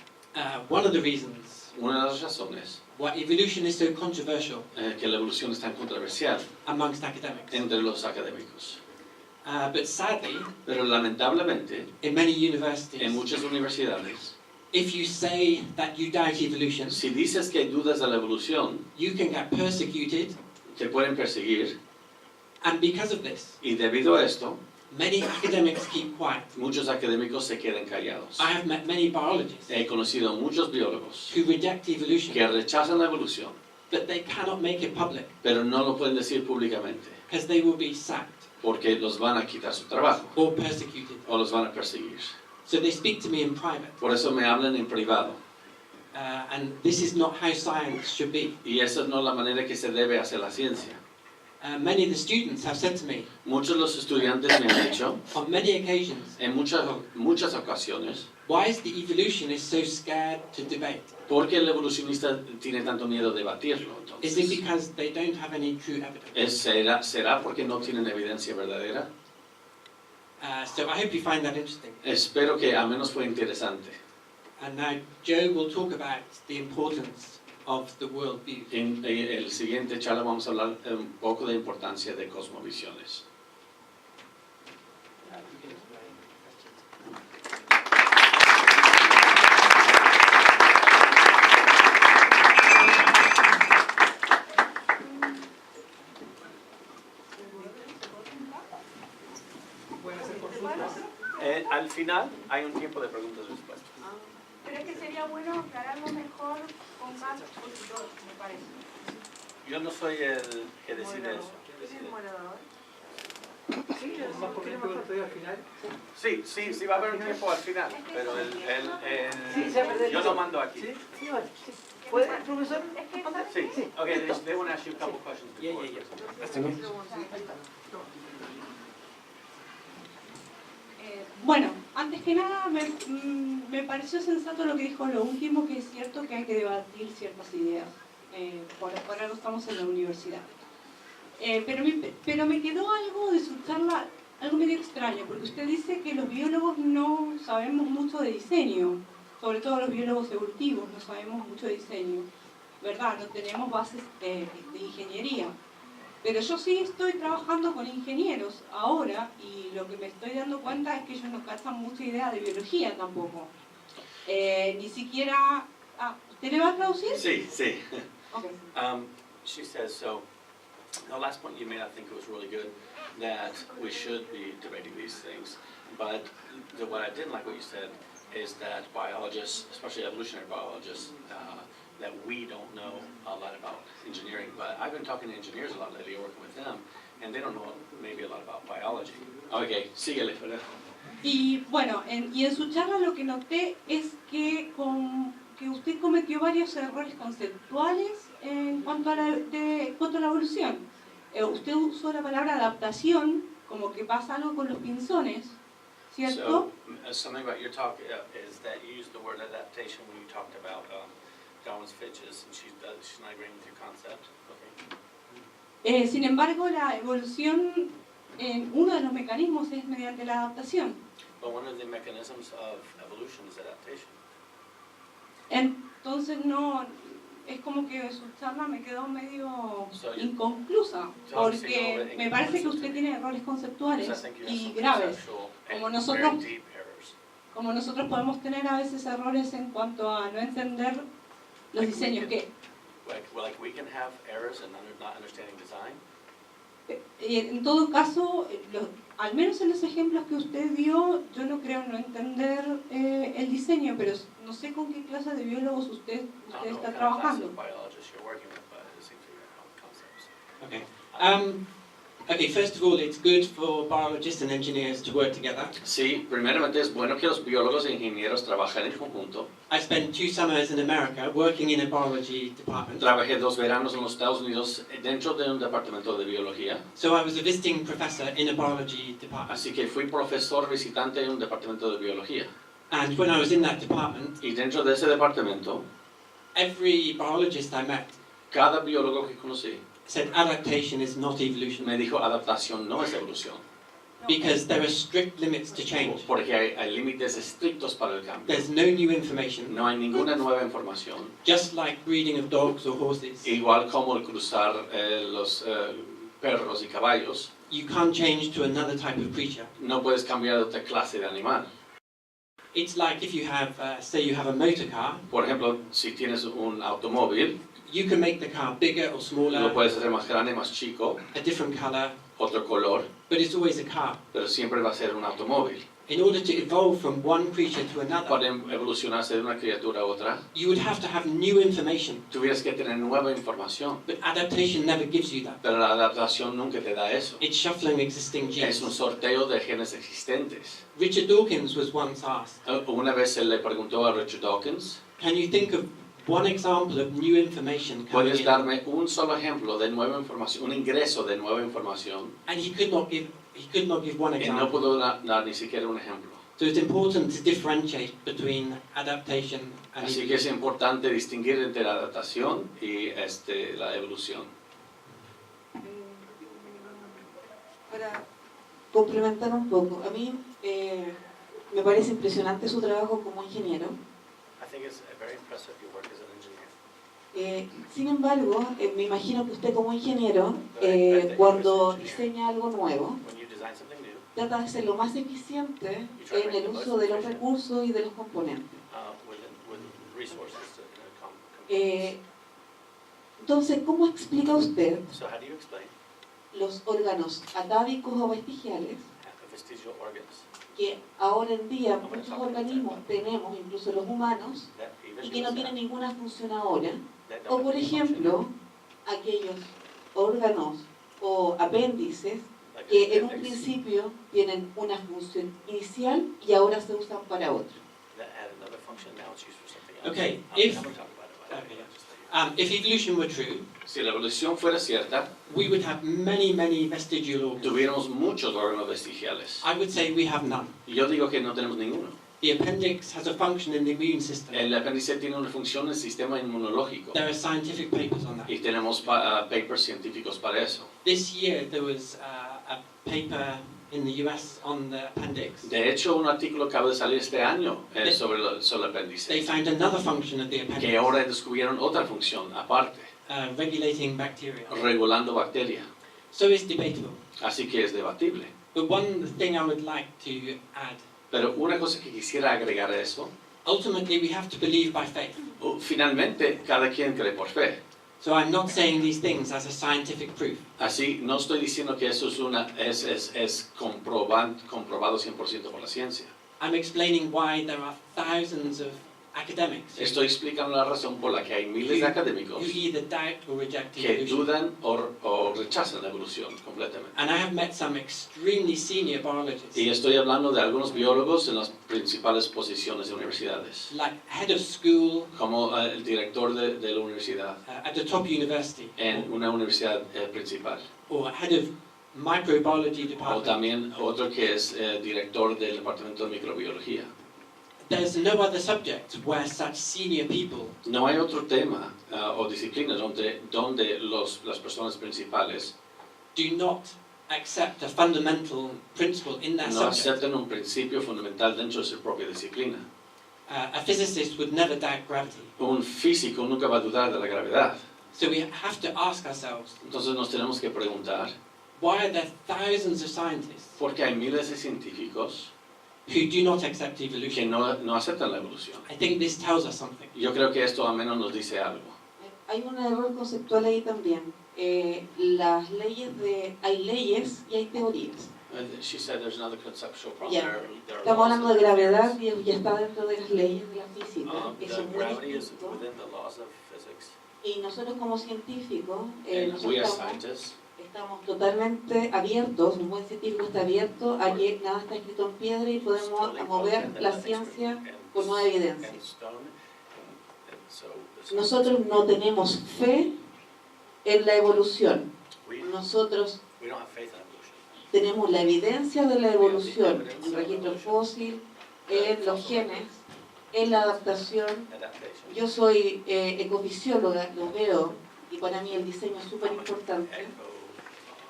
one of the reasons una de las razones why evolution is so controversial que la evolución es tan controversial amongst academics. entre los académicos. But sadly, Pero lamentablemente, in many en universities, muchas universidades, if you say that you doubt evolution, si dices que dudas de la evolución, you can get persecuted, te pueden perseguir, and because of this, y debido a esto, many academics keep quiet. muchos académicos se quedan callados. I have met many biologists He conocido a muchos biólogos who reject evolution, que rechazan la evolución, but they cannot make it public pero no lo pueden decir públicamente, because they will be sacked porque los van a quitar su trabajo or persecuted. o los van a perseguir. So they speak to me in private, Por eso me hablan en privado. and this is not how science should be. Y esa no es la manera que se debe hacer la ciencia. Many of the students have said to me Muchos de los estudiantes me han dicho, on many occasions, en muchas ocasiones, why is the evolutionist so scared to debate? ¿por qué el evolucionista tiene tanto miedo de debatirlo? Is it Entonces, because they don't have any true evidence? ¿será porque no tienen evidencia verdadera? So I hope you find that interesting. Espero que al menos fue interesante. And now Joe will talk about the importance of the worldview. En el siguiente charla vamos a hablar un poco de importancia de cosmovisiones. Al final hay un tiempo de preguntas y respuestas. Pero es que sería bueno aclararlo mejor con más expositores, me parece. Yo no soy el que decide eso. ¿Quién es el moderador? Sí, va a haber un tiempo al final, pero yo lo mando aquí. ¿Puede, profesor? Sí, okay, they want to ask you a couple questions before. Bueno, antes que nada me pareció sensato lo que dijo lo último, que es cierto que hay que debatir ciertas ideas. Por algo estamos en la universidad. Pero me quedó algo de su charla, algo medio extraño, porque usted dice que los biólogos no sabemos mucho de diseño, sobre todo los biólogos evolutivos no sabemos mucho de diseño, ¿verdad? No tenemos bases de ingeniería. Pero yo sí estoy trabajando con ingenieros ahora y lo que me estoy dando cuenta es que ellos no cachan mucha idea de biología tampoco. Ni siquiera... ¿Usted le va a traducir? Sí. Okay. She says, so the last point you made, I think it was really good, that we should be debating these things. But what I didn't like what you said is that biologists, especially evolutionary biologists, that we don't know a lot about engineering. But I've been talking to engineers a lot lately, working with them, And they don't know maybe a lot about biology. Okay, síguele, ¿verdad? Y bueno, y en su charla lo que noté es que, que usted cometió varios errores conceptuales en cuanto a la evolución. Usted usó la palabra adaptación, como que pasa algo con los pinzones, ¿cierto? So, something about your talk is that you used the word adaptation when you talked about Darwin's finches, and she's not agreeing with your concept. Okay. Sin embargo, la evolución, uno de los mecanismos es mediante la adaptación. But one of the mechanisms of evolution is adaptation. Entonces no, es como que su charla me quedó medio inconclusa, porque me parece que usted tiene errores conceptuales y graves, como nosotros podemos tener a veces errores en cuanto a no entender los diseños que... Like we can have errors in not understanding design. En todo caso, al menos en los ejemplos que usted dio, yo no creo no entender el diseño, pero no sé con qué clase de biólogos usted está trabajando. Okay. Okay, first of all, it's good for biologists and engineers to work together. Sí, primeramente es bueno que los biólogos e ingenieros trabajen en conjunto. I spent 2 summers in America working in a biology department. Trabajé 2 veranos en los Estados Unidos dentro de un departamento de biología. So I was a visiting professor in a biology department. Así que fui profesor visitante en un departamento de biología. And when I was in that department, Y dentro de ese departamento, every biologist I met cada biólogo que conocí said adaptation is not evolution. me dijo adaptación no es evolución. Because there are strict limits to change. Porque hay límites estrictos para el cambio. There's no new information. No hay ninguna nueva información. Just like breeding of dogs or horses. Igual como el cruzar los perros y caballos. You can't change to another type of creature. No puedes cambiar de otra clase de animal. It's like if you have, say you have a motor car. Por ejemplo, si tienes un automóvil, you can make the car bigger or smaller. Lo puedes hacer más grande, más chico. A different color. Otro color. But it's always a car. Pero siempre va a ser un automóvil. In order to evolve from one creature to another, para evolucionarse de una criatura a otra, you would have to have new information. Tuvieras que tener nueva información. But adaptation never gives you that. Pero la adaptación nunca te da eso. It's shuffling existing genes. Es un sorteo de genes existentes. Richard Dawkins was once asked. Una vez se le preguntó a Richard Dawkins. Can you think of one example of new information coming ¿Puedes in? darme un solo ejemplo de nueva información, un ingreso de nueva información? And he could not give one Y example. no pudo dar ni siquiera un ejemplo. So it's important to differentiate between adaptation and Así que es importante distinguir entre la adaptación y la evolución. Para complementar un poco, a mí me parece impresionante su trabajo como ingeniero. I think it's very impressive your work as an engineer. Sin embargo, me imagino que usted como ingeniero, cuando diseña algo nuevo, When you design something new, trata de ser lo más eficiente en el uso de los recursos y de los componentes. with resources to Entonces, ¿cómo explica usted So how do you explain los órganos atávicos o vestigiales vestigial organs que ahora en día muchos organismos tenemos, incluso los humanos, that even y que no tienen ninguna función ahora? that O don't por have any function, ejemplo, aquellos órganos o apéndices like que en un appendix, principio tienen una función inicial y ahora se usan para otro. that had another function, now it's used for something else. Okay, I'm if- gonna talk about it. Okay, if evolution were true, Si la evolución fuera cierta, we would have many vestigial organs. tuviéramos muchos órganos vestigiales. I would say we have none. Y yo digo que no tenemos ninguno. The appendix has a function in the immune system. El apéndice tiene una función en el sistema inmunológico. There are scientific papers on that. Y tenemos papers científicos para eso. This year there was a paper in the US on the appendix. De hecho, un artículo acaba de salir este año sobre el They apéndice. found another function of the appendix, Que ahora descubrieron otra función aparte, regulating bacteria. regulando bacterias. So it's debatable. Así que es debatible. But one thing I would like to add, Pero una cosa que quisiera agregar a eso, ultimately we have to believe by faith. finalmente cada quien cree por fe. So I'm not saying these things as a scientific proof. Así, no estoy diciendo que eso es comprobado 100% por la ciencia. I'm explaining why there are thousands of academics Estoy explicando la razón por la que hay miles de académicos who either doubt or reject que evolution. dudan o rechazan la evolución completamente. And I have met some extremely senior biologists, Y estoy hablando de algunos biólogos en las principales posiciones de universidades, like head of school como el director de la universidad at the top university, en una universidad principal, or head of microbiology o department. también otro que es director del departamento de microbiología. There's no other subject where such senior people No hay otro tema o disciplina donde las personas principales do not accept a fundamental principle in that no subject. aceptan un principio fundamental dentro de su propia disciplina. A physicist would never doubt gravity. Un físico nunca va a dudar de la gravedad. So we have to ask ourselves, Entonces nos tenemos que preguntar, why are there thousands of scientists ¿por qué hay miles de científicos who do not accept que evolution? no aceptan la evolución? I think this tells us something. Yo creo que esto al menos nos dice algo. Hay un error conceptual ahí también. Hay leyes y hay teorías. She said there's another conceptual problem. Yeah. There are Estamos laws hablando de gravedad y ya está dentro de las leyes de la física. Eso the es muy gravity is distinto. within the laws of physics. Y nosotros como científicos, And nosotros we as estamos, scientists, estamos totalmente abiertos, un buen científico está abierto a que nada está escrito en piedra y podemos mover la ciencia con nueva evidencia. Nosotros no tenemos fe en la evolución. Nosotros tenemos la evidencia de la evolución en el registro fósil, en los genes, en la adaptación. Yo soy ecofisióloga, lo veo, y para mí el diseño es súper importante.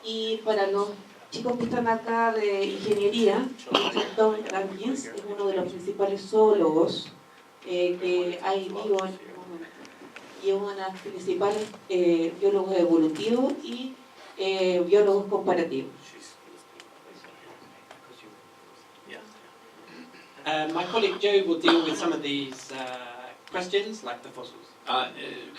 Y para los chicos que están acá de ingeniería, Stuart Burguess es uno de los principales zoólogos que hay vivo en este momento. Y es uno de los principales biólogos evolutivos y biólogos comparativos. My colleague Joe will deal with some of these questions, like the fossils.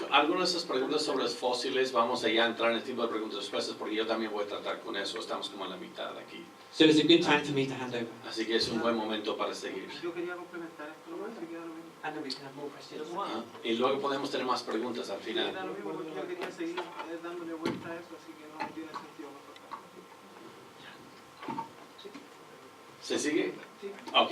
Algunas de esas preguntas sobre los fósiles, vamos allá a entrar en el tipo de preguntas y respuestas porque yo también voy a tratar con eso, estamos como en la mitad aquí. So it's a good time for me to hand over. Así que es un buen momento para seguir. Yo quería complementar esto nomás, si queda lo mismo. And then we can have more questions. Y luego podemos tener más preguntas al Sí, final. da lo mismo porque yo quería seguir dándole vuelta a eso, así que no tiene sentido mejor. ¿Se sigue? Sí. Ok.